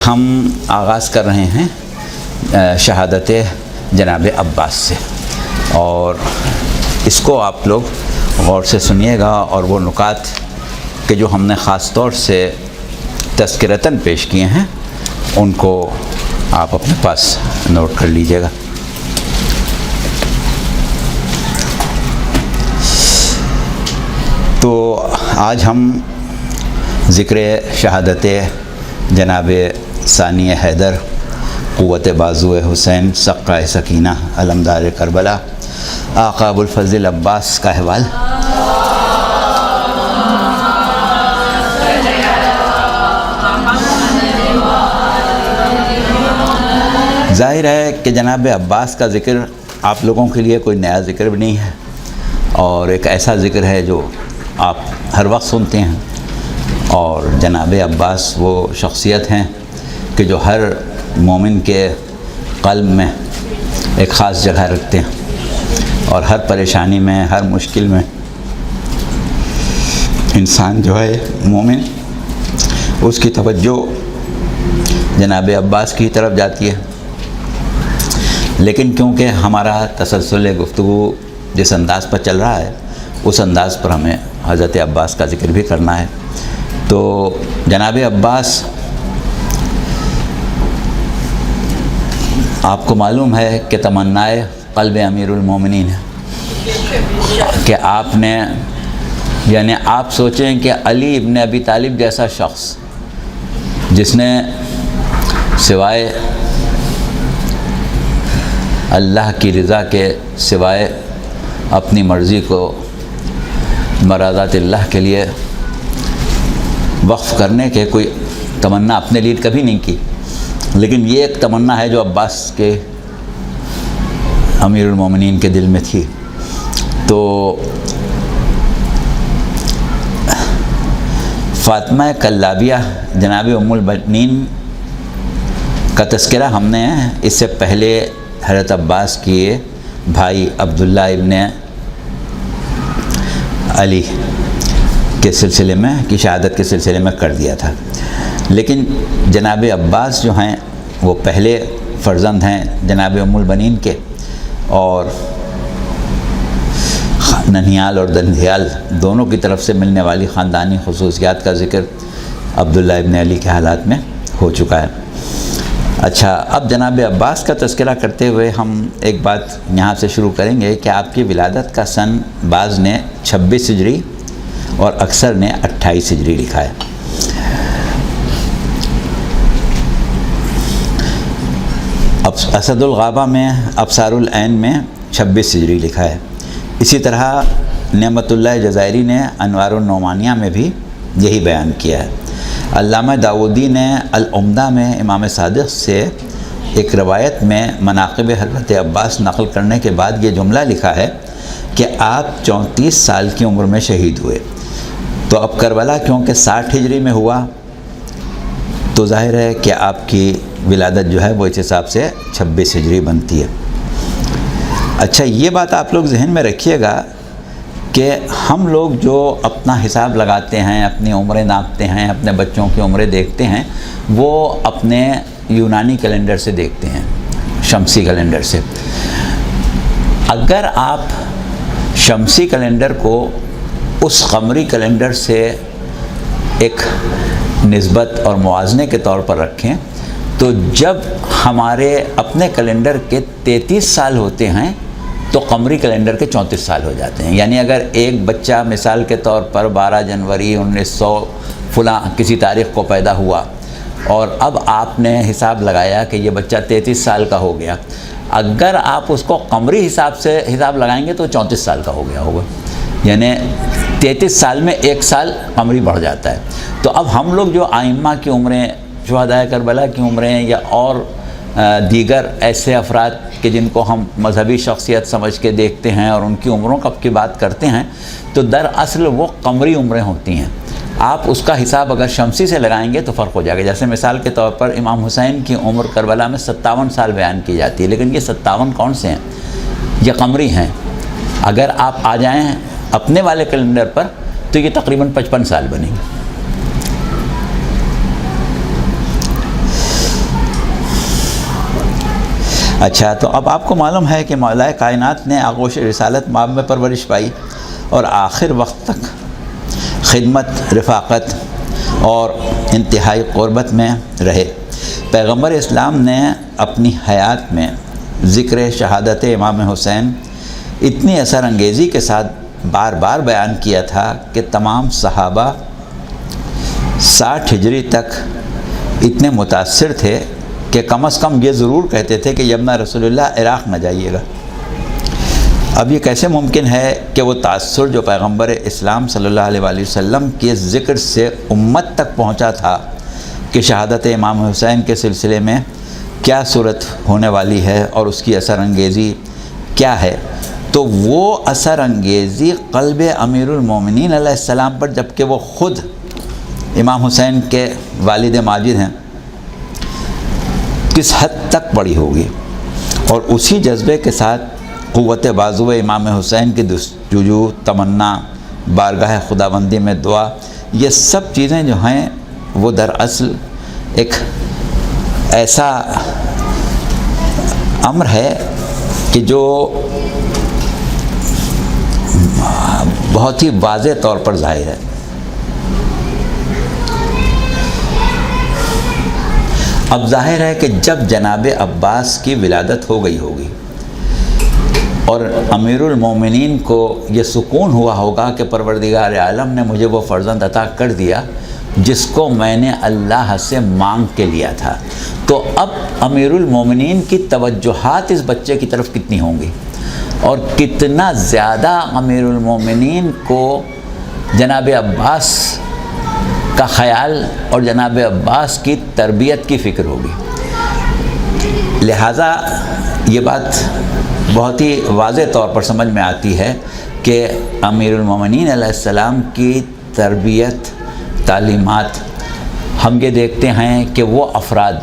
ہم آغاز کر رہے ہیں شہادت جناب عباس سے، اور اس کو آپ لوگ غور سے سنیے گا، اور وہ نکات کہ جو ہم نے خاص طور سے تذکرتاً پیش کیے ہیں ان کو آپ اپنے پاس نوٹ کر لیجئے گا۔ تو آج ہم ذکر شہادت جناب ثانی حیدر قوت بازو حسین سقہ سکینہ علمدار کربلا آقا ابوالفضل عباس کا احوال۔ ظاہر ہے کہ جناب عباس کا ذکر آپ لوگوں کے لیے کوئی نیا ذکر بھی نہیں ہے، اور ایک ایسا ذکر ہے جو آپ ہر وقت سنتے ہیں، اور جناب عباس وہ شخصیت ہیں کہ جو ہر مومن کے قلب میں ایک خاص جگہ رکھتے ہیں، اور ہر پریشانی میں، ہر مشکل میں انسان جو ہے مومن، اس کی توجہ جناب عباس کی طرف جاتی ہے۔ لیکن کیونکہ ہمارا تسلسل گفتگو جس انداز پر چل رہا ہے اس انداز پر ہمیں حضرت عباس کا ذکر بھی کرنا ہے، تو جناب عباس آپ کو معلوم ہے کہ تمنائے قلب امیر المومنین ہے، کہ آپ نے یعنی آپ سوچیں کہ علی ابن ابی طالب جیسا شخص جس نے سوائے اللہ کی رضا کے، سوائے اپنی مرضی کو مرادات اللہ کے لیے وقف کرنے کے کوئی تمنا اپنے لیے کبھی نہیں کی، لیکن یہ ایک تمنا ہے جو عباس کے امیر المومنین کے دل میں تھی۔ تو فاطمہ کلابیہ جناب ام البنین کا تذکرہ ہم نے اس سے پہلے حضرت عباس کے بھائی عبداللہ ابن علی کے سلسلے میں کی شہادت کے سلسلے میں کر دیا تھا، لیکن جناب عباس جو ہیں وہ پہلے فرزند ہیں جناب ام البنین کے، اور ننھیال اور دندھیال دونوں کی طرف سے ملنے والی خاندانی خصوصیات کا ذکر عبداللہ ابن علی کے حالات میں ہو چکا ہے۔ اچھا، اب جناب عباس کا تذکرہ کرتے ہوئے ہم ایک بات یہاں سے شروع کریں گے کہ آپ کی ولادت کا سن بعض نے 26 ہجری اور اکثر نے 28 ہجری لکھا ہے۔ اسد الغابہ میں ابصار العین میں 26 ہجری لکھا ہے۔ اسی طرح نعمت اللہ جزائری نے انوار النعمانیہ میں بھی یہی بیان کیا ہے۔ علامہ داودی نے العمدہ میں امام صادق سے ایک روایت میں مناقب حضرت عباس نقل کرنے کے بعد یہ جملہ لکھا ہے کہ آپ 34 سال کی عمر میں شہید ہوئے، تو اب کربلا کیونکہ 60 ہجری میں ہوا تو ظاہر ہے کہ آپ کی ولادت جو ہے وہ اس حساب سے 26 ہجری بنتی ہے۔ اچھا، یہ بات آپ لوگ ذہن میں رکھیے گا کہ ہم لوگ جو اپنا حساب لگاتے ہیں، اپنی عمریں ناپتے ہیں، اپنے بچوں کی عمریں دیکھتے ہیں، وہ اپنے یونانی کیلنڈر سے دیکھتے ہیں، شمسی کیلنڈر سے۔ اگر آپ شمسی کیلنڈر کو اس قمری کیلنڈر سے ایک نسبت اور موازنے کے طور پر رکھیں تو جب ہمارے اپنے کیلنڈر کے 33 سال ہوتے ہیں تو قمری کیلنڈر کے 34 سال ہو جاتے ہیں۔ یعنی اگر ایک بچہ مثال کے طور پر 12 جنوری 1900 فلاں کسی تاریخ کو پیدا ہوا، اور اب آپ نے حساب لگایا کہ یہ بچہ 33 سال کا ہو گیا، اگر آپ اس کو قمری حساب سے حساب لگائیں گے تو 34 سال کا ہو گیا ہوگا، یعنی 33 سال میں 1 سال قمری بڑھ جاتا ہے۔ تو اب ہم لوگ جو ائمہ کی عمریں، شہدائے کربلا کی عمریں، یا اور دیگر ایسے افراد کہ جن کو ہم مذہبی شخصیت سمجھ کے دیکھتے ہیں اور ان کی عمروں کی بات کرتے ہیں، تو دراصل وہ قمری عمریں ہوتی ہیں۔ آپ اس کا حساب اگر شمسی سے لگائیں گے تو فرق ہو جائے گا۔ جیسے مثال کے طور پر امام حسین کی عمر کربلا میں 57 سال بیان کی جاتی ہے، لیکن یہ 57 کون سے ہیں؟ یہ قمری ہیں۔ اگر آپ آ جائیں اپنے والے کیلنڈر پر تو یہ تقریباً 55 سال بنیں گے۔ اچھا، تو اب آپ کو معلوم ہے کہ مولا کائنات نے آغوش رسالت ماب میں پرورش پائی اور آخر وقت تک خدمت، رفاقت اور انتہائی قربت میں رہے۔ پیغمبر اسلام نے اپنی حیات میں ذکر شہادت امام حسین اتنی اثر انگیزی کے ساتھ بار بار بیان کیا تھا کہ تمام صحابہ 60 ہجری تک اتنے متاثر تھے کہ کم از کم یہ ضرور کہتے تھے کہ یمنا رسول اللہ عراق نہ جائیے گا۔ اب یہ کیسے ممکن ہے کہ وہ تاثر جو پیغمبر اسلام صلی اللہ علیہ وآلہ وسلم کے ذکر سے امت تک پہنچا تھا کہ شہادت امام حسین کے سلسلے میں کیا صورت ہونے والی ہے اور اس کی اثر انگیزی کیا ہے، تو وہ اثر انگیزی قلب امیر المومنین علیہ السلام پر، جبکہ وہ خود امام حسین کے والد ماجد ہیں، کس حد تک بڑی ہوگی۔ اور اسی جذبے کے ساتھ قوت بازو امام حسین کی جستجو، تمنا، بارگاہ خداوندی میں دعا، یہ سب چیزیں جو ہیں وہ دراصل ایک ایسا امر ہے کہ جو بہت ہی واضح طور پر ظاہر ہے۔ اب ظاہر ہے کہ جب جناب عباس کی ولادت ہو گئی ہوگی اور امیر المومنین کو یہ سکون ہوا ہوگا کہ پروردگار عالم نے مجھے وہ فرزند عطا کر دیا جس کو میں نے اللہ سے مانگ کے لیا تھا، تو اب امیر المومنین کی توجہات اس بچے کی طرف کتنی ہوں گی، اور کتنا زیادہ امیر المومنین کو جناب عباس کا خیال اور جناب عباس کی تربیت کی فکر ہوگی۔ لہٰذا یہ بات بہت ہی واضح طور پر سمجھ میں آتی ہے کہ امیر المومنین علیہ السلام کی تربیت، تعلیمات، ہم یہ دیکھتے ہیں کہ وہ افراد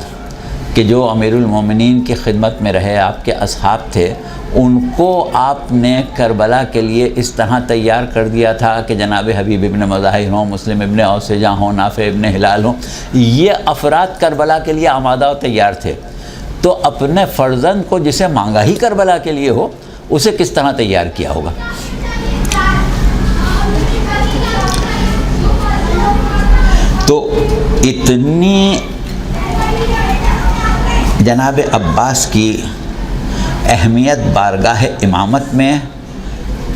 کہ جو امیر المومنین کی خدمت میں رہے، آپ کے اصحاب تھے، ان کو آپ نے کربلا کے لیے اس طرح تیار کر دیا تھا کہ جناب حبیب ابن مظاہر ہوں، مسلم ابن اوسجہ ہوں، نافع ابن ہلال ہوں، یہ افراد کربلا کے لیے آمادہ و تیار تھے، تو اپنے فرزند کو جسے مانگا ہی کربلا کے لیے ہو، اسے کس طرح تیار کیا ہوگا۔ تو اتنی جناب عباس کی اہمیت بارگاہ امامت میں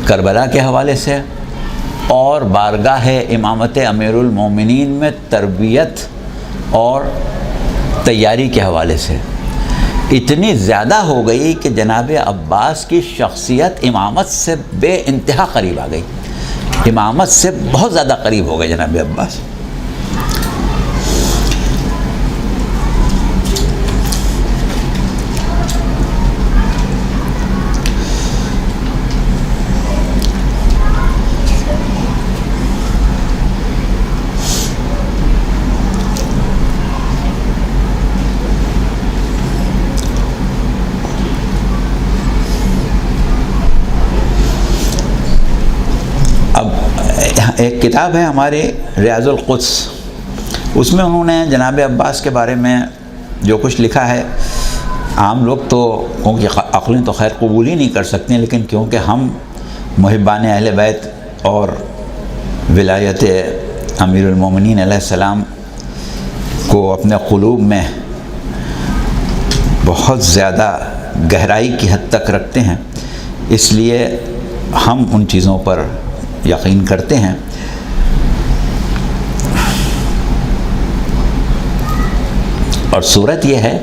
کربلا کے حوالے سے اور بارگاہ امامت امیر المومنین میں تربیت اور تیاری کے حوالے سے اتنی زیادہ ہو گئی کہ جناب عباس کی شخصیت امامت سے بے انتہا قریب آ گئی، امامت سے بہت زیادہ قریب ہو گئے جناب عباس۔ اب ایک کتاب ہے ہماری ریاض القدس، اس میں انہوں نے جناب عباس کے بارے میں جو کچھ لکھا ہے، عام لوگ تو کیونکہ عقلیں تو خیر قبول ہی نہیں کر سکتے، لیکن کیونکہ ہم محبان اہل بیت اور ولایت امیر المومنین علیہ السلام کو اپنے قلوب میں بہت زیادہ گہرائی کی حد تک رکھتے ہیں، اس لیے ہم ان چیزوں پر یقین کرتے ہیں۔ اور صورت یہ ہے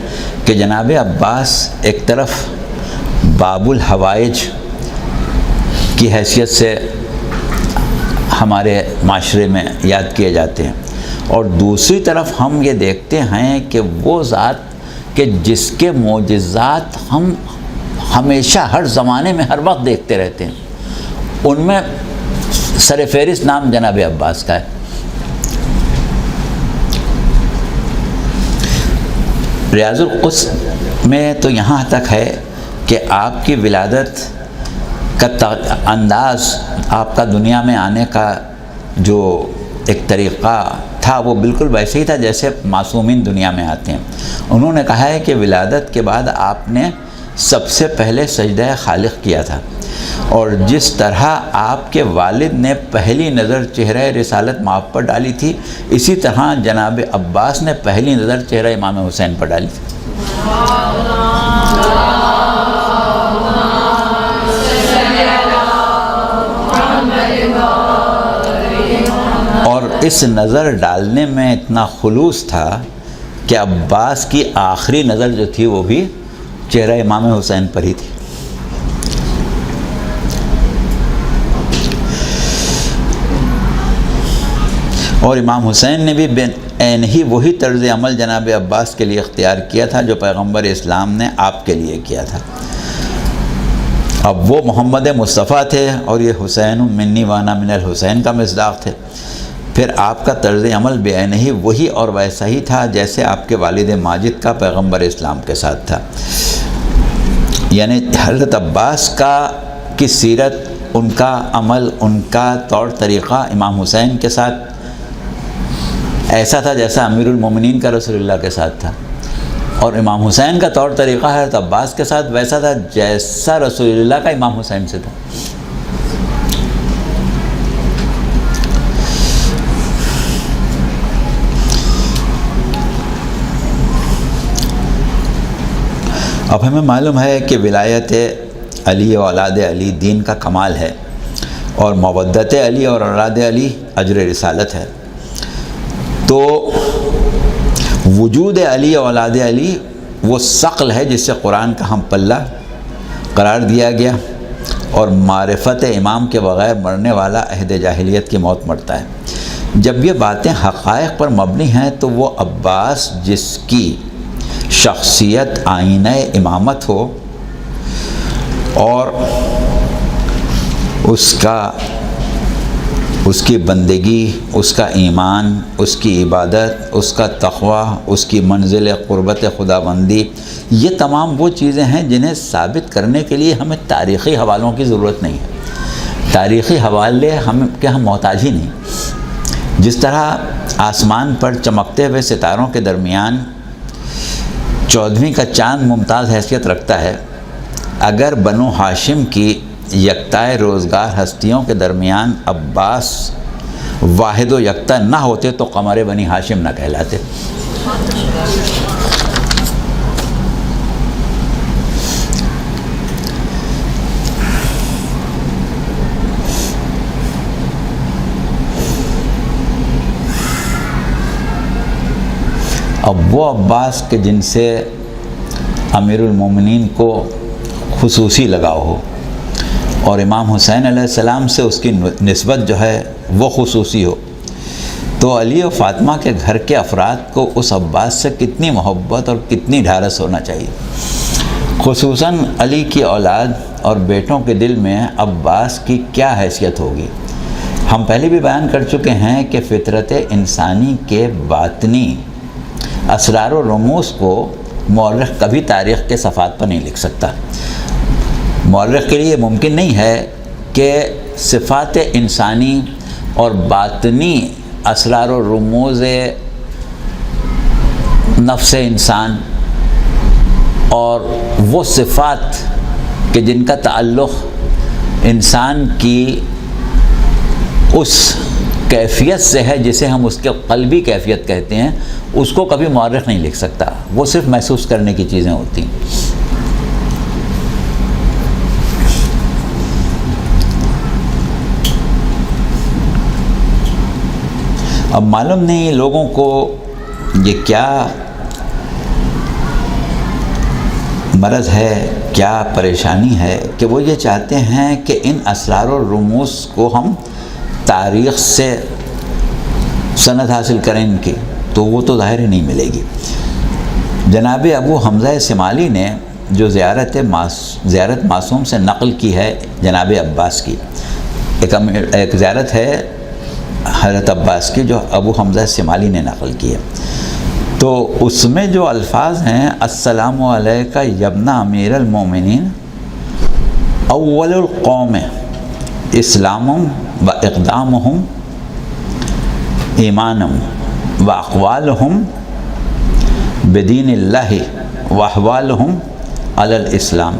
کہ جناب عباس ایک طرف باب الحوائج کی حیثیت سے ہمارے معاشرے میں یاد کیے جاتے ہیں، اور دوسری طرف ہم یہ دیکھتے ہیں کہ وہ ذات کہ جس کے معجزات ہم ہمیشہ ہر زمانے میں ہر وقت دیکھتے رہتے ہیں، ان میں سر فہرست نام جناب عباس کا ہے۔ ریاض القدس میں تو یہاں تک ہے کہ آپ کی ولادت کا انداز، آپ کا دنیا میں آنے کا جو ایک طریقہ تھا، وہ بالکل ویسے ہی تھا جیسے معصومین دنیا میں آتے ہیں۔ انہوں نے کہا ہے کہ ولادت کے بعد آپ نے سب سے پہلے سجدہ خالق کیا تھا، اور جس طرح آپ کے والد نے پہلی نظر چہرہ رسالت مآب پر ڈالی تھی، اسی طرح جناب عباس نے پہلی نظر چہرہ امام حسین پر ڈالی تھی۔ اور اس نظر ڈالنے میں اتنا خلوص تھا کہ عباس کی آخری نظر جو تھی وہ بھی چہرہ امام حسین پر ہی تھی۔ اور امام حسین نے بھی عین ہی وہی طرز عمل جناب عباس کے لیے اختیار کیا تھا جو پیغمبر اسلام نے آپ کے لیے کیا تھا۔ اب وہ محمد مصطفیٰ تھے اور یہ حسین منی وانا من الحسین کا مصداق تھے۔ پھر آپ کا طرز عمل بھی عین ہی وہی اور ویسا ہی تھا جیسے آپ کے والد ماجد کا پیغمبر اسلام کے ساتھ تھا۔ یعنی حضرت عباس کی سیرت، ان کا عمل، ان کا طور طریقہ امام حسین کے ساتھ ایسا تھا جیسا امیر المومنین کا رسول اللہ کے ساتھ تھا، اور امام حسین کا طور طریقہ حضرت عباس کے ساتھ ویسا تھا جیسا رسول اللہ کا امام حسین سے تھا۔ اب ہمیں معلوم ہے کہ ولایت علی و اولاد علی دین کا کمال ہے، اور مودت علی اور اولاد علی اجر رسالت ہے۔ تو وجود علی و اولاد علی وہ ثقل ہے جس سے قرآن کا ہم پلہ قرار دیا گیا، اور معرفت امام کے بغیر مرنے والا عہد جاہلیت کی موت مرتا ہے۔ جب یہ باتیں حقائق پر مبنی ہیں تو وہ عباس جس کی شخصیت آئینہ امامت ہو اور اس کی بندگی، اس کا ایمان، اس کی عبادت، اس کا تقوی، اس کی منزل قربت خداوندی، یہ تمام وہ چیزیں ہیں جنہیں ثابت کرنے کے لیے ہمیں تاریخی حوالوں کی ضرورت نہیں ہے۔ تاریخی حوالے ہم محتاج ہی نہیں۔ جس طرح آسمان پر چمکتے ہوئے ستاروں کے درمیان 14ویں کا چاند ممتاز حیثیت رکھتا ہے، اگر بنو ہاشم کی یکتائے روزگار ہستیوں کے درمیان عباس واحد و یکتا نہ ہوتے تو قمر بنی ہاشم نہ کہلاتے۔ اب وہ عباس کے جن سے امیر المومنین کو خصوصی لگاؤ ہو، اور امام حسین علیہ السلام سے اس کی نسبت جو ہے وہ خصوصی ہو، تو علی و فاطمہ کے گھر کے افراد کو اس عباس سے کتنی محبت اور کتنی ڈھارس ہونا چاہیے۔ خصوصاً علی کی اولاد اور بیٹوں کے دل میں عباس کی کیا حیثیت ہوگی۔ ہم پہلے بھی بیان کر چکے ہیں کہ فطرت انسانی کے باطنی اسرار و رموز کو مورخ کبھی تاریخ کے صفحات پر نہیں لکھ سکتا۔ مورخ کے لیے ممکن نہیں ہے کہ صفات انسانی اور باطنی اسرار و رموز نفس انسان اور وہ صفات کہ جن کا تعلق انسان کی اس کیفیت سے ہے جسے ہم اس کے قلبی کیفیت کہتے ہیں، اس کو کبھی مورخ نہیں لکھ سکتا۔ وہ صرف محسوس کرنے کی چیزیں ہوتی ہیں۔ اب معلوم نہیں لوگوں کو یہ کیا مرض ہے، کیا پریشانی ہے کہ وہ یہ چاہتے ہیں کہ ان اسرار و رموز کو ہم تاریخ سے سند حاصل کریں ان کی، تو وہ تو ظاہر ہی نہیں ملے گی۔ جناب ابو حمزہ سمالی نے جو زیارت معصوم سے نقل کی ہے جناب عباس کی، ایک زیارت ہے حضرت عباس کی جو ابو حمزہ سمالی نے نقل کی ہے، تو اس میں جو الفاظ ہیں السلام علیکہ یبن امیر المومنین اول القوم اسلامم و اقدامہم ایمانم و اقوالہم بدین اللہ و احوالہم علی الاسلام،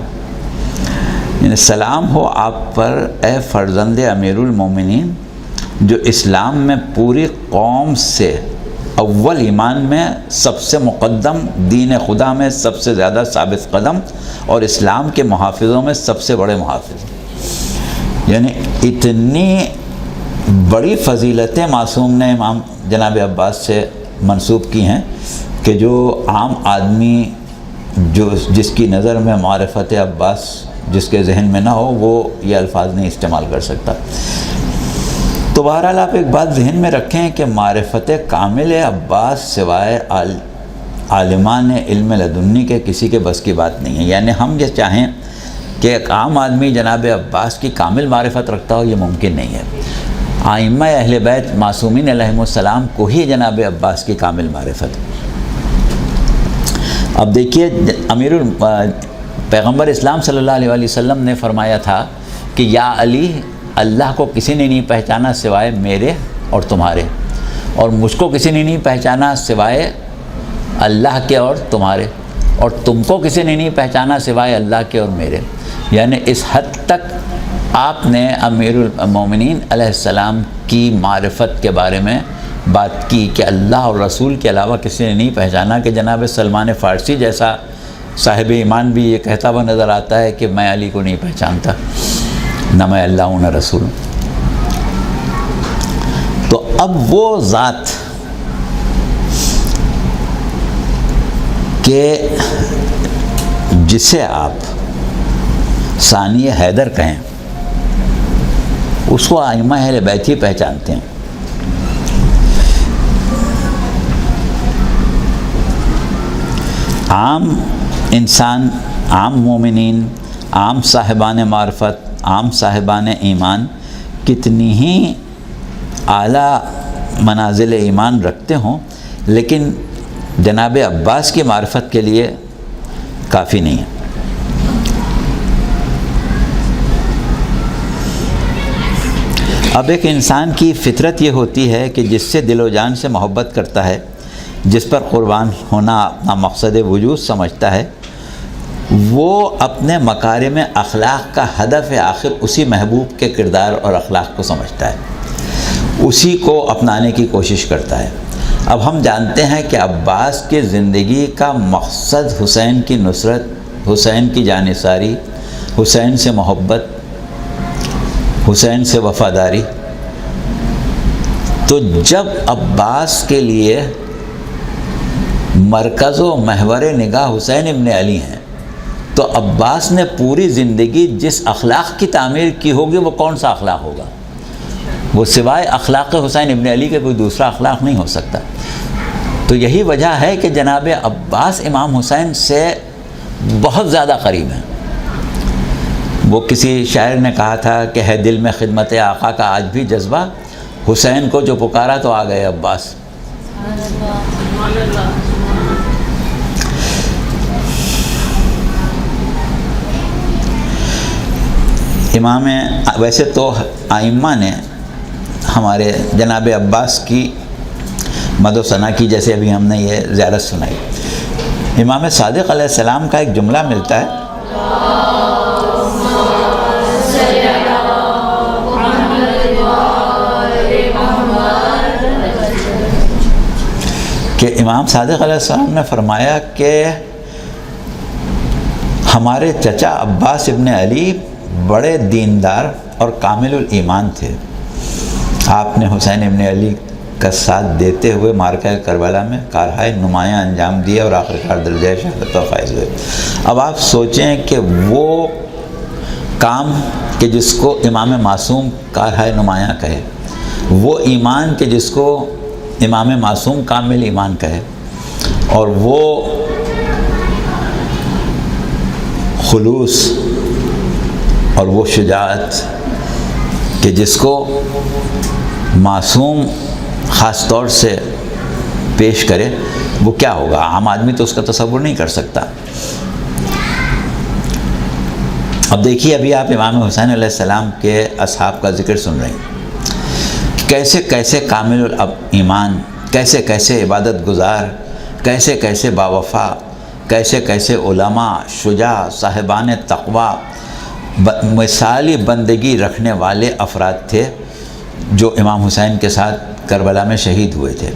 یعنی سلام ہو آپ پر اے فرزند امیر المومنین جو اسلام میں پوری قوم سے اول ایمان میں سب سے مقدم، دین خدا میں سب سے زیادہ ثابت قدم، اور اسلام کے محافظوں میں سب سے بڑے محافظ۔ یعنی اتنی بڑی فضیلتیں معصوم نے امام جناب عباس سے منسوب کی ہیں کہ جو عام آدمی جس کی نظر میں معرفت عباس جس کے ذہن میں نہ ہو وہ یہ الفاظ نہیں استعمال کر سکتا۔ تو بہرحال آپ ایک بات ذہن میں رکھیں کہ معرفت کامل عباس سوائے عالمان علم لدنی کے کسی کے بس کی بات نہیں ہے۔ یعنی ہم یہ چاہیں کہ ایک عام آدمی جناب عباس کی کامل معرفت رکھتا ہو، یہ ممکن نہیں ہے۔ ائمہ اہل بیت معصومین علیہم السلام کو ہی جناب عباس کی کامل معرفت۔ اب دیکھیے پیغمبر اسلام صلی اللہ علیہ وسلم نے فرمایا تھا کہ یا علی، اللہ کو کسی نے نہیں پہچانا سوائے میرے اور تمہارے، اور مجھ کو کسی نے نہیں پہچانا سوائے اللہ کے اور تمہارے، اور تم کو کسی نے نہیں پہچانا سوائے اللہ کے اور میرے۔ یعنی اس حد تک آپ نے امیر المومنین علیہ السلام کی معرفت کے بارے میں بات کی کہ اللہ اور رسول کے علاوہ کسی نے نہیں پہچانا، کہ جناب سلمان فارسی جیسا صاحب ایمان بھی یہ کہتا ہوا نظر آتا ہے کہ میں علی کو نہیں پہچانتا، نہ میں اللہ ہوں نہ رسول ہوں۔ تو اب وہ ذات کہ جسے آپ ثانی حیدر کہیں، اس کو ائمہ اہل بیت ہی پہچانتے ہیں۔ عام انسان، عام مومنین، عام صاحبان معرفت، عام صاحبان ایمان کتنی ہی اعلیٰ منازل ایمان رکھتے ہوں، لیکن جناب عباس کی معرفت کے لیے کافی نہیں ہے۔ اب ایک انسان کی فطرت یہ ہوتی ہے کہ جس سے دل و جان سے محبت کرتا ہے، جس پر قربان ہونا اپنا مقصد وجود سمجھتا ہے، وہ اپنے مکارم اخلاق کا ہدف آخر اسی محبوب کے کردار اور اخلاق کو سمجھتا ہے، اسی کو اپنانے کی کوشش کرتا ہے۔ اب ہم جانتے ہیں کہ عباس کی زندگی کا مقصد حسین کی نصرت، حسین کی جانثاری، حسین سے محبت، حسین سے وفاداری۔ تو جب عباس کے لیے مرکز و محور نگاہ حسین ابن علی ہیں، تو عباس نے پوری زندگی جس اخلاق کی تعمیر کی ہوگی وہ کون سا اخلاق ہوگا؟ وہ سوائے اخلاق حسین ابن علی کے کوئی دوسرا اخلاق نہیں ہو سکتا۔ تو یہی وجہ ہے کہ جناب عباس امام حسین سے بہت زیادہ قریب ہیں۔ وہ کسی شاعر نے کہا تھا کہ ہے دل میں خدمت آقا کا آج بھی جذبہ، حسین کو جو پکارا تو آ گئے عباس۔ امام ویسے تو ائمہ نے ہمارے جناب عباس کی مد و ثنا کی، جیسے ابھی ہم نے یہ زیارت سنائی۔ امام صادق علیہ السلام کا ایک جملہ ملتا ہے کہ امام صادق علیہ السلام نے فرمایا کہ ہمارے چچا عباس ابن علی بڑے دیندار اور کامل الایمان تھے۔ آپ نے حسین ابن علی کا ساتھ دیتے ہوئے معرکہ کربلا میں کارہائے نمایاں انجام دیا اور آخرکار درجہ شہادت پر فائز ہوئے۔ اب آپ سوچیں کہ وہ کام کہ جس کو امام معصوم کارہائے نمایاں کہے، وہ ایمان کہ جس کو امام معصوم کامل ایمان کہے، اور وہ خلوص اور وہ شجاعت کہ جس کو معصوم خاص طور سے پیش کرے، وہ کیا ہوگا؟ عام آدمی تو اس کا تصور نہیں کر سکتا۔ اب دیکھیے، ابھی آپ امام حسین علیہ السلام کے اصحاب کا ذکر سن رہے ہیں، کیسے کیسے کامل ایمان، کیسے کیسے عبادت گزار، کیسے کیسے باوفا، کیسے کیسے علماء، شجاع، صاحبان تقوی، مثالی بندگی رکھنے والے افراد تھے جو امام حسین کے ساتھ کربلا میں شہید ہوئے تھے۔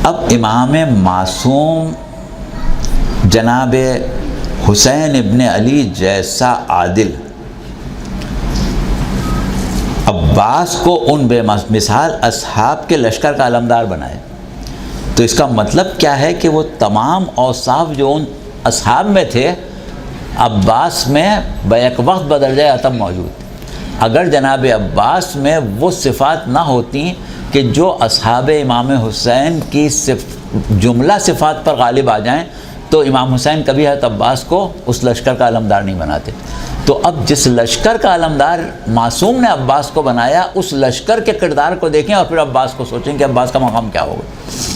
اب امام معصوم جناب حسین ابن علی جیسا عادل عباس کو ان بے مثال اصحاب کے لشکر کا علمدار بنائے، تو اس کا مطلب کیا ہے کہ وہ تمام اوصاف جو ان اصحاب میں تھے عباس میں بیک وقت بدرجہ عتم موجود تھے۔ اگر جناب عباس میں وہ صفات نہ ہوتی کہ جو اصحاب امام حسین کی جملہ صفات پر غالب آ جائیں تو امام حسین کبھی حضرت عباس کو اس لشکر کا علمدار نہیں بناتے۔ تو اب جس لشکر کا علمدار معصوم نے عباس کو بنایا، اس لشکر کے کردار کو دیکھیں اور پھر عباس کو سوچیں کہ عباس کا مقام کیا ہوگا۔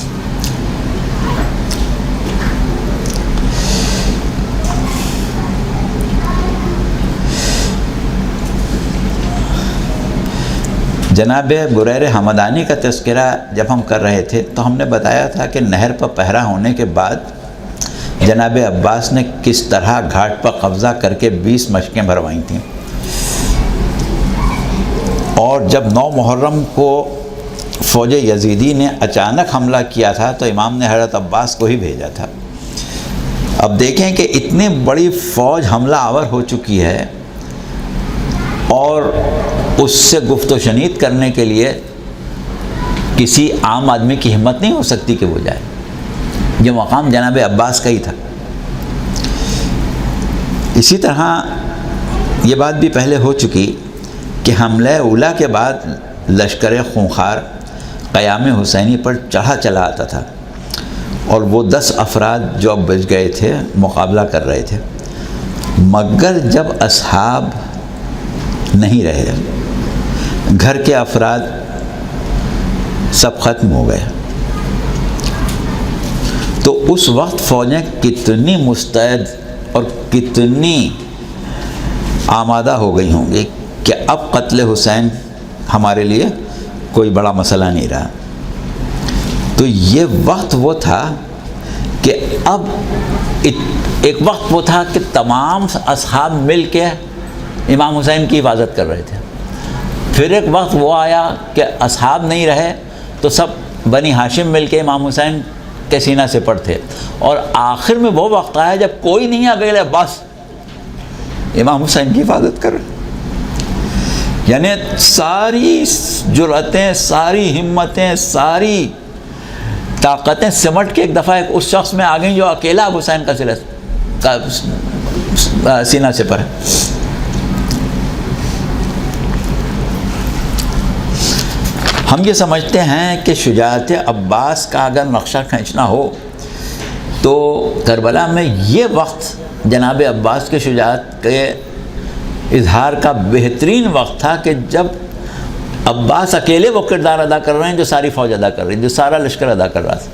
جناب بریر حمدانی کا تذکرہ جب ہم کر رہے تھے تو ہم نے بتایا تھا کہ نہر پر پہرا ہونے کے بعد جناب عباس نے کس طرح گھاٹ پر قبضہ کر کے 20 مشقیں بھروائیں تھیں، اور جب 9 محرم کو فوج یزیدی نے اچانک حملہ کیا تھا تو امام نے حضرت عباس کو ہی بھیجا تھا۔ اب دیکھیں کہ اتنی بڑی فوج حملہ آور ہو چکی ہے اور اس سے گفت و شنید کرنے کے لیے کسی عام آدمی کی ہمت نہیں ہو سکتی کہ وہ جائے۔ یہ مقام جناب عباس کا ہی تھا۔ اسی طرح یہ بات بھی پہلے ہو چکی کہ حملہ اولا کے بعد لشکر خونخوار قیام حسینی پر چڑھا چلا آتا تھا، اور وہ 10 افراد جو اب بچ گئے تھے مقابلہ کر رہے تھے، مگر جب اصحاب نہیں رہے، گھر کے افراد سب ختم ہو گئے، تو اس وقت فوجیں کتنی مستعد اور کتنی آمادہ ہو گئی ہوں گی کہ اب قتل حسین ہمارے لیے کوئی بڑا مسئلہ نہیں رہا۔ تو یہ وقت وہ تھا کہ اب ایک وقت وہ تھا کہ تمام اصحاب مل کے امام حسین کی حفاظت کر رہے تھے، پھر ایک وقت وہ آیا کہ اصحاب نہیں رہے تو سب بنی ہاشم مل کے امام حسین کے سینہ سے پڑ تھے، اور آخر میں وہ وقت آیا جب کوئی نہیں اکیلے بس امام حسین کی حفاظت کر رہے، یعنی ساری جرأتیں، ساری ہمتیں، ساری طاقتیں سمٹ کے ایک دفعہ اس شخص میں آ گئیں جو اکیلا اب حسین کا سینہ سے پر ہے۔ ہم یہ سمجھتے ہیں کہ شجاعت عباس کا اگر نقشہ کھینچنا ہو تو کربلا میں یہ وقت جناب عباس کے شجاعت کے اظہار کا بہترین وقت تھا کہ جب عباس اکیلے وہ کردار ادا کر رہے ہیں جو ساری فوج ادا کر رہی ہے، جو سارا لشکر ادا کر رہا تھا،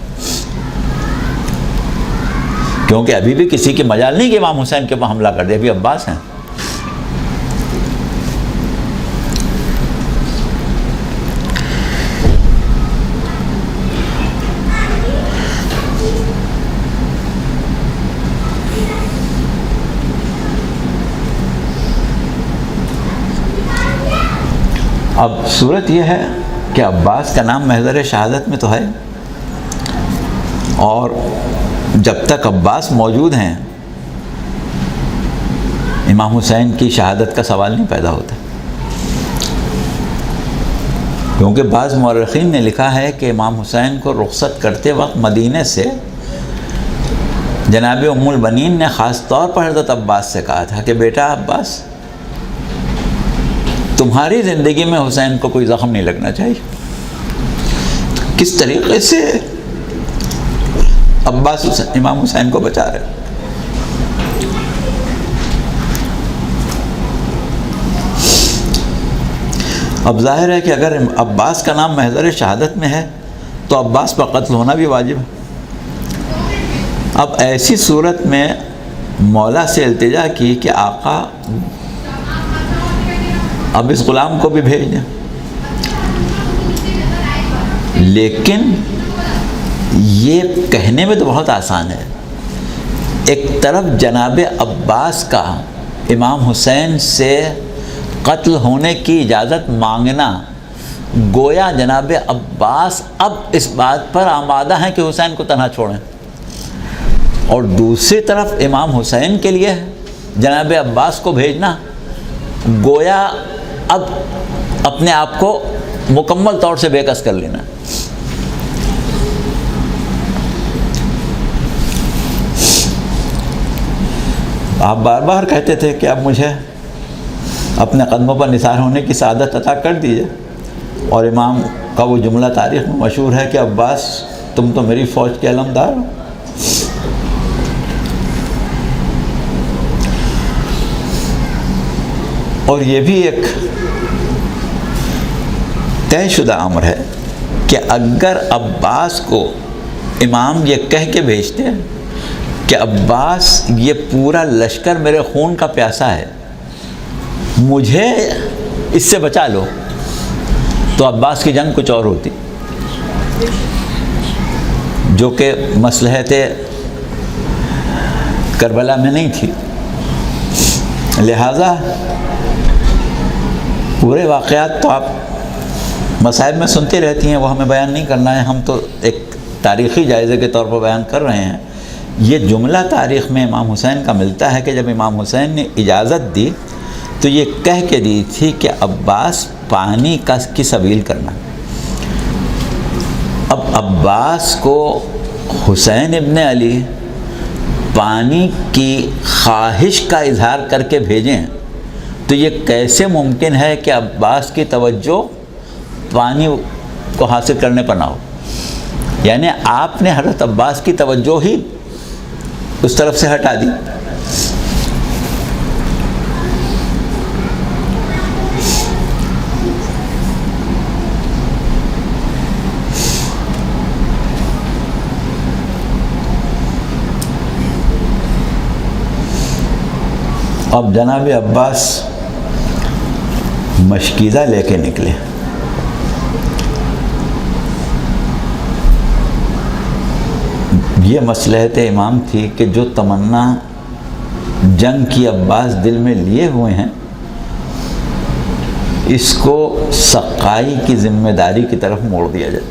کیونکہ ابھی بھی کسی کی مجال نہیں کہ امام حسین کے اوپر حملہ کر دے، ابھی عباس ہیں۔ اب صورت یہ ہے کہ عباس کا نام محضر شہادت میں تو ہے، اور جب تک عباس موجود ہیں امام حسین کی شہادت کا سوال نہیں پیدا ہوتا، کیونکہ بعض مورخین نے لکھا ہے کہ امام حسین کو رخصت کرتے وقت مدینے سے جناب ام البنین نے خاص طور پر حضرت عباس سے کہا تھا کہ بیٹا عباس، تمہاری زندگی میں حسین کو کوئی زخم نہیں لگنا چاہیے۔ کس طریقے سے عباس امام حسین کو بچا رہے۔ اب ظاہر ہے کہ اگر عباس کا نام محضر شہادت میں ہے تو عباس پر قتل ہونا بھی واجب ہے۔ اب ایسی صورت میں مولا سے التجا کی کہ آقا اب اس غلام کو بھی بھیج دیں، لیکن یہ کہنے میں تو بہت آسان ہے، ایک طرف جناب عباس کا امام حسین سے قتل ہونے کی اجازت مانگنا، گویا جناب عباس اب اس بات پر آمادہ ہیں کہ حسین کو تنہا چھوڑیں، اور دوسری طرف امام حسین کے لیے جناب عباس کو بھیجنا گویا اب اپنے آپ کو مکمل طور سے بے کس کر لینا۔ آپ بار بار کہتے تھے کہ اب مجھے اپنے قدموں پر نثار ہونے کی سعادت عطا کر دیجیے، اور امام کا وہ جملہ تاریخ میں مشہور ہے کہ عباس تم تو میری فوج کے علمدار ہو۔ اور یہ بھی ایک طے شدہ امر ہے کہ اگر عباس کو امام یہ کہہ کے بھیجتے ہیں کہ عباس یہ پورا لشکر میرے خون کا پیاسا ہے، مجھے اس سے بچا لو، تو عباس کی جنگ کچھ اور ہوتی، جو کہ مصلحت کربلا میں نہیں تھی۔ لہٰذا پورے واقعات تو آپ مصائب میں سنتے رہتی ہیں، وہ ہمیں بیان نہیں کرنا ہے، ہم تو ایک تاریخی جائزے کے طور پر بیان کر رہے ہیں۔ یہ جملہ تاریخ میں امام حسین کا ملتا ہے کہ جب امام حسین نے اجازت دی تو یہ کہہ کے دی تھی کہ عباس پانی کی سبیل کرنا۔ اب عباس کو حسین ابن علی پانی کی خواہش کا اظہار کر کے بھیجیں تو یہ کیسے ممکن ہے کہ عباس کی توجہ پانی کو حاصل کرنے پر نہ ہو؟ یعنی آپ نے حضرت عباس کی توجہ ہی اس طرف سے ہٹا دی۔ اب جناب عباس مشکیزہ لے کے نکلے۔ یہ مصلحت امام تھی کہ جو تمنا جنگ کی عباس دل میں لیے ہوئے ہیں، اس کو سقائی کی ذمہ داری کی طرف موڑ دیا جائے۔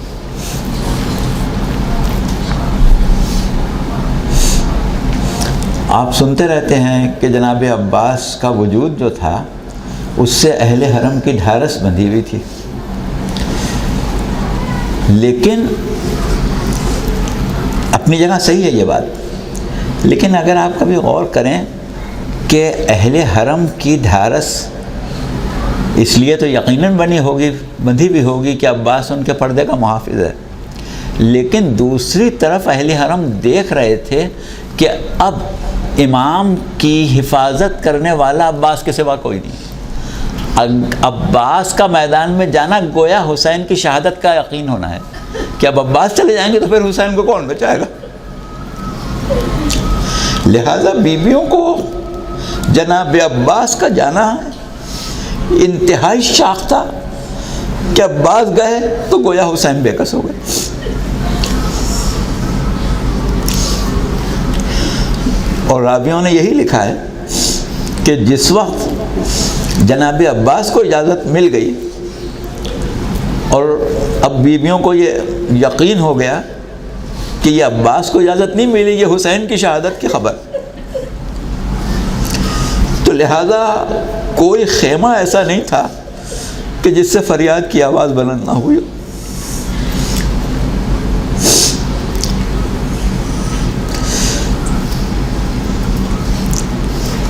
آپ سنتے رہتے ہیں کہ جناب عباس کا وجود جو تھا اس سے اہل حرم کی ڈھارس بندھی ہوئی تھی، لیکن اپنی جگہ صحیح ہے یہ بات، لیکن اگر آپ کبھی غور کریں کہ اہل حرم کی ڈھارس اس لیے تو یقیناً بندھی بھی ہوگی کہ عباس ان کے پردے کا محافظ ہے، لیکن دوسری طرف اہل حرم دیکھ رہے تھے کہ اب امام کی حفاظت کرنے والا عباس کے سوا کوئی نہیں۔ عباس کا میدان میں جانا گویا حسین کی شہادت کا یقین ہونا ہے کہ اب عباس چلے جائیں گے تو پھر حسین کو کون بچائے گا۔ لہذا بیویوں کو جناب عباس کا جانا انتہائی شاق تھا کہ عباس گئے تو گویا حسین بے کس ہو گئے۔ اور راویوں نے یہی لکھا ہے کہ جس وقت جناب عباس کو اجازت مل گئی اور اب بیویوں کو یہ یقین ہو گیا کہ یہ عباس کو اجازت نہیں ملی، یہ حسین کی شہادت کی خبر، تو لہذا کوئی خیمہ ایسا نہیں تھا کہ جس سے فریاد کی آواز بلند نہ ہوئی۔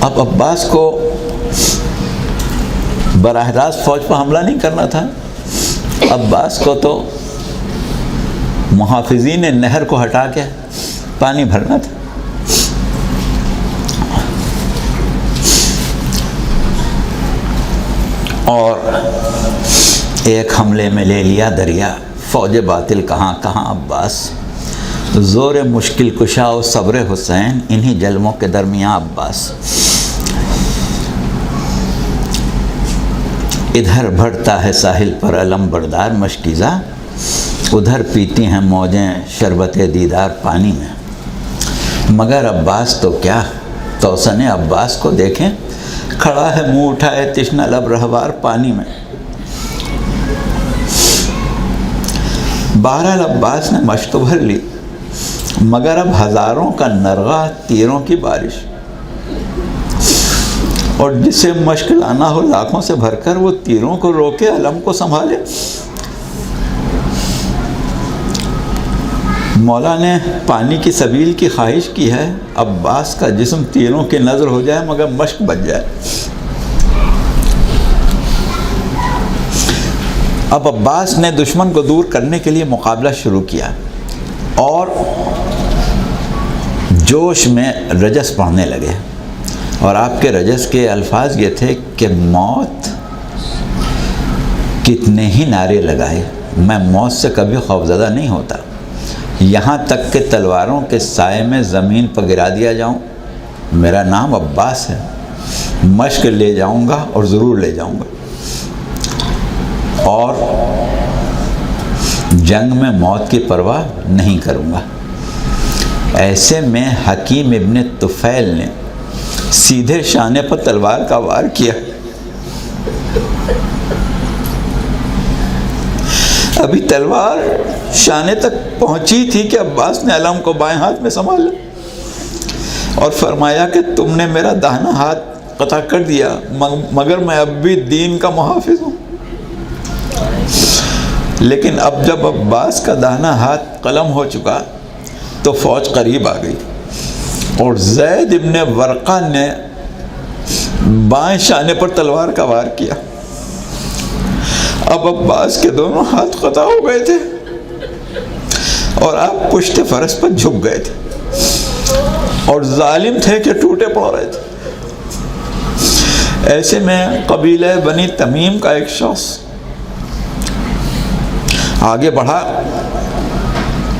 اب عباس کو براہ راست فوج پر حملہ نہیں کرنا تھا، عباس کو تو محافظین نہر کو ہٹا کے پانی بھرنا تھا۔ اور ایک حملے میں لے لیا دریا، فوج باطل کہاں کہاں عباس، زور مشکل کشا و صبر حسین، انہی جلموں کے درمیان عباس۔ ادھر بڑھتا ہے ساحل پر علم بردار مشکیزہ، ادھر پیتی ہیں موجیں شربت دیدار پانی میں۔ مگر عباس تو کیا، توسن عباس کو دیکھیں، کھڑا ہے منہ اٹھائے تشنہ لب رہوار پانی میں۔ بہرحال عباس نے مشق تو بھر لی، مگر اب ہزاروں کا نرغہ، تیروں کی بارش، اور جسے مشق لانا ہو لاکھوں سے بھر کر، وہ تیروں کو روکے، علم کو سنبھالے۔ مولا نے پانی کی سبیل کی خواہش کی ہے، عباس کا جسم تیروں کی نظر ہو جائے مگر مشق بچ جائے۔ اب عباس نے دشمن کو دور کرنے کے لیے مقابلہ شروع کیا، اور جوش میں رجس پڑھنے لگے، اور آپ کے رجس کے الفاظ یہ تھے کہ موت کتنے ہی نعرے لگائے، میں موت سے کبھی خوفزدہ نہیں ہوتا، یہاں تک کہ تلواروں کے سائے میں زمین پر گرا دیا جاؤں، میرا نام عباس ہے، مشق لے جاؤں گا اور ضرور لے جاؤں گا، اور جنگ میں موت کی پرواہ نہیں کروں گا۔ ایسے میں حکیم ابن طفیل نے سیدھے شانے پر تلوار کا وار کیا۔ ابھی تلوار شانے تک پہنچی تھی کہ عباس نے علم کو بائیں ہاتھ میں سنبھالا اور فرمایا کہ تم نے میرا داہنا ہاتھ قطع کر دیا، مگر میں اب بھی دین کا محافظ ہوں۔ لیکن اب جب عباس کا داہنا ہاتھ قلم ہو چکا تو فوج قریب آ گئی، اور زید ابن ورقہ نے بائیں شانے پر تلوار کا وار کیا۔ اب عباس کے دونوں ہاتھ قطع ہو گئے تھے، اور آپ پشت فرس پر جھک گئے تھے، اور ظالم تھے کہ ٹوٹے پڑ رہے تھے۔ ایسے میں قبیلہ بنی تمیم کا ایک شخص آگے بڑھا،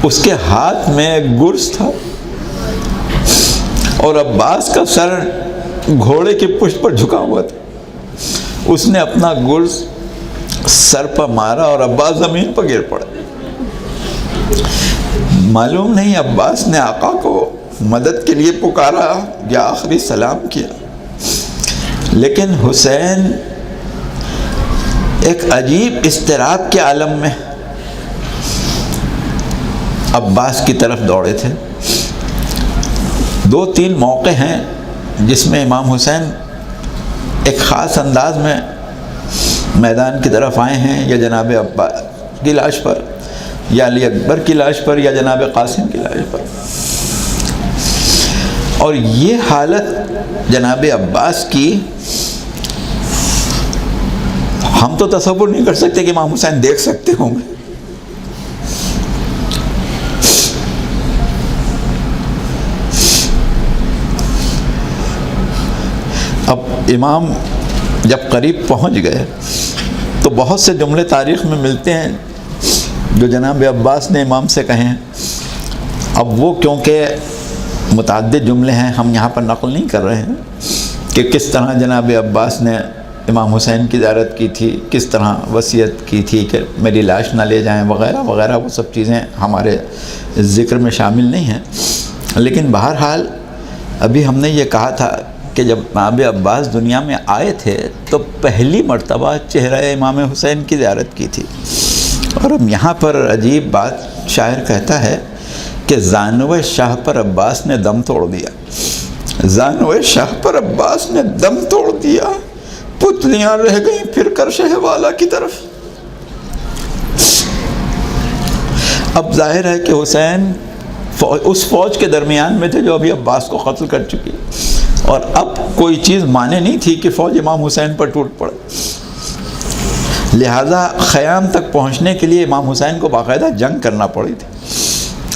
اس کے ہاتھ میں ایک گرز تھا، اور عباس کا سر گھوڑے کی پشت پر جھکا ہوا تھا۔ اس نے اپنا گرز سر پر مارا اور عباس زمین پر گر پڑے۔ معلوم نہیں عباس نے آقا کو مدد کے لیے پکارا یا آخری سلام کیا، لیکن حسین ایک عجیب اضطراب کے عالم میں عباس کی طرف دوڑے تھے۔ 2-3 موقع ہیں جس میں امام حسین ایک خاص انداز میں میدان کی طرف آئے ہیں، یا جناب عباس کی لاش پر، یا علی اکبر کی لاش پر، یا جناب قاسم کی لاش پر، اور یہ حالت جناب عباس کی ہم تو تصور نہیں کر سکتے کہ امام حسین دیکھ سکتے ہوں گے۔ اب امام جب قریب پہنچ گئے تو بہت سے جملے تاریخ میں ملتے ہیں جو جناب عباس نے امام سے کہے ہیں۔ اب وہ کیونکہ متعدد جملے ہیں، ہم یہاں پر نقل نہیں کر رہے ہیں کہ کس طرح جناب عباس نے امام حسین کی زیارت کی تھی، کس طرح وصیت کی تھی کہ میری لاش نہ لے جائیں وغیرہ وغیرہ، وہ سب چیزیں ہمارے ذکر میں شامل نہیں ہیں۔ لیکن بہرحال ابھی ہم نے یہ کہا تھا کہ جب جناب عباس دنیا میں آئے تھے تو پہلی مرتبہ چہرہ امام حسین کی زیارت کی تھی، اور اب یہاں پر عجیب بات شاعر کہتا ہے کہ زانوِ شاہ پر عباس نے دم توڑ دیا، زانوِ شاہ پر عباس نے دم توڑ دیا، پتلیاں رہ گئیں پھر کر شہ والا کی طرف۔ اب ظاہر ہے کہ حسین اس فوج کے درمیان میں تھے جو ابھی عباس کو قتل کر چکی، اور اب کوئی چیز مانے نہیں تھی کہ فوج امام حسین پر ٹوٹ پڑے، لہذا خیام تک پہنچنے کے لیے امام حسین کو باقاعدہ جنگ کرنا پڑی تھی،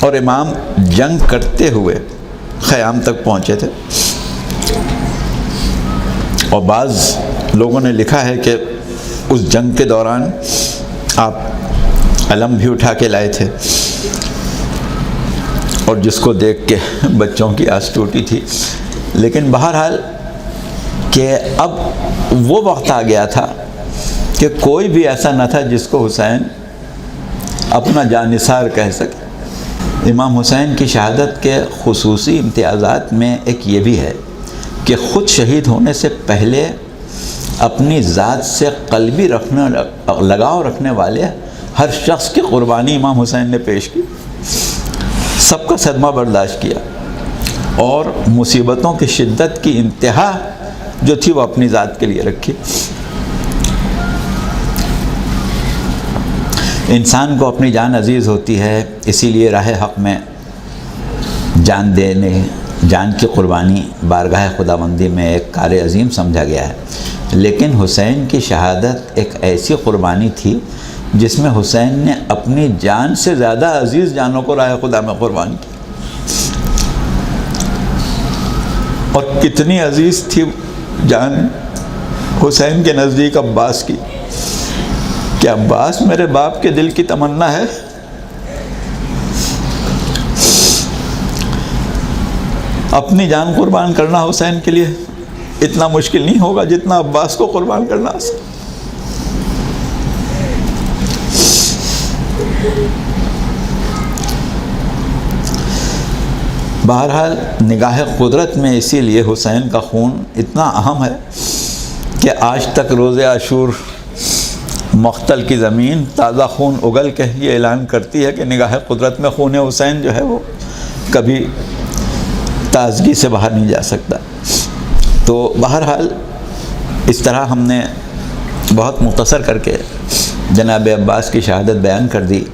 اور امام جنگ کرتے ہوئے خیام تک پہنچے تھے۔ اور بعض لوگوں نے لکھا ہے کہ اس جنگ کے دوران آپ علم بھی اٹھا کے لائے تھے، اور جس کو دیکھ کے بچوں کی آس ٹوٹی تھی۔ لیکن بہرحال کہ اب وہ وقت آ گیا تھا کہ کوئی بھی ایسا نہ تھا جس کو حسین اپنا جانثار کہہ سکے۔ امام حسین کی شہادت کے خصوصی امتیازات میں ایک یہ بھی ہے کہ خود شہید ہونے سے پہلے اپنی ذات سے قلبی لگاؤ رکھنے والے ہر شخص کی قربانی امام حسین نے پیش کی، سب کا صدمہ برداشت کیا، اور مصیبتوں کی شدت کی انتہا جو تھی وہ اپنی ذات کے لیے رکھی۔ انسان کو اپنی جان عزیز ہوتی ہے، اسی لیے راہ حق میں جان دینے، جان کی قربانی بارگاہ خداوندی میں ایک کار عظیم سمجھا گیا ہے۔ لیکن حسین کی شہادت ایک ایسی قربانی تھی جس میں حسین نے اپنی جان سے زیادہ عزیز جانوں کو راہ خدا میں قربان کی۔ اور کتنی عزیز تھی جان حسین کے نزدیک عباس کی کہ عباس میرے باپ کے دل کی تمنا ہے، اپنی جان قربان کرنا حسین کے لیے اتنا مشکل نہیں ہوگا جتنا عباس کو قربان کرنا آسان۔ بہرحال نگاہ قدرت میں اسی لیے حسین کا خون اتنا اہم ہے کہ آج تک روز عاشور مقتل کی زمین تازہ خون اگل کے یہ اعلان کرتی ہے کہ نگاہ قدرت میں خون حسین جو ہے وہ کبھی تازگی سے باہر نہیں جا سکتا۔ تو بہرحال اس طرح ہم نے بہت مختصر کر کے جناب عباس کی شہادت بیان کر دی۔